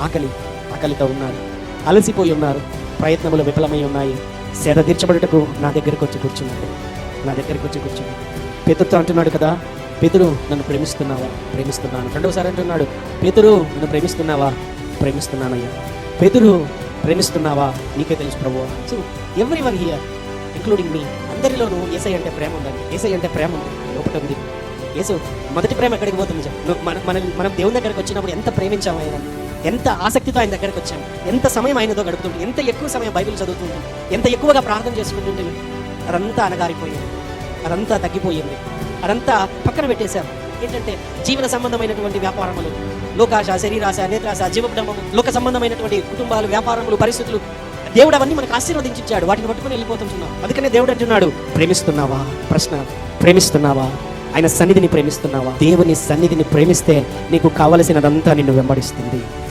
ఆకలితో ఉన్నారు, అలసిపోయి ఉన్నారు, ప్రయత్నములు విఫలమై ఉన్నాయి. సేద తీర్చబడుటకు నా దగ్గరికి వచ్చి కూర్చున్నాడు. పేతురుతో అంటున్నాడు కదా, పేతురు నన్ను ప్రేమిస్తున్నావా? ప్రేమిస్తున్నాను. రెండవసారి అంటున్నాడు, పేతురు నన్ను ప్రేమిస్తున్నావా? ప్రేమిస్తున్నానయ్యా. పేతురు ప్రేమిస్తున్నావా? నీకే తెలుసు ప్రభువా. సో ఎవ్రీవన్ హియర్ ఇంక్లూడింగ్ మీ, అందరిలోనూ యేసయ్య అంటే ప్రేమ ఉందండి. యేసయ్య అంటే ప్రేమ ఉంది, లోపల ఉంది. యేసు మొదటి ప్రేమ ఎక్కడికి పోతుంది? మనం దేవుని దగ్గరికి వచ్చినప్పుడు ఎంత ప్రేమించాము ఆయన, ఎంత ఆసక్తితో ఆయన దగ్గరికి వచ్చాము, ఎంత సమయం ఆయనతో గడుపుతుంది, ఎంత ఎక్కువ సమయం బైబిల్ చదువుతుంది, ఎంత ఎక్కువగా ప్రార్థన చేసుకుంటుంది. అదంతా అనగారిపోయింది, అదంతా తగ్గిపోయింది, అదంతా పక్కన పెట్టేశారు. ఏంటంటే జీవన సంబంధమైనటువంటి వ్యాపారములు, లోకాశ, శరీరాశ, నేత్రాశ, జీవకుటుంబము, లోక సంబంధమైనటువంటి కుటుంబాలు, వ్యాపారములు, పరిస్థితులు, దేవుడు అవన్నీ మనకు ఆశీర్వదించాడు. వాటిని పట్టుకుని వెళ్ళిపోతుంటున్నాం. అందుకనే దేవుడు అంటున్నాడు, ప్రేమిస్తున్నావా? ప్రశ్న, ప్రేమిస్తున్నావా? ఆయన సన్నిధిని ప్రేమిస్తున్నావా? దేవుని సన్నిధిని ప్రేమిస్తే నీకు కావలసినదంతా నిన్ను వెంబడిస్తుంది.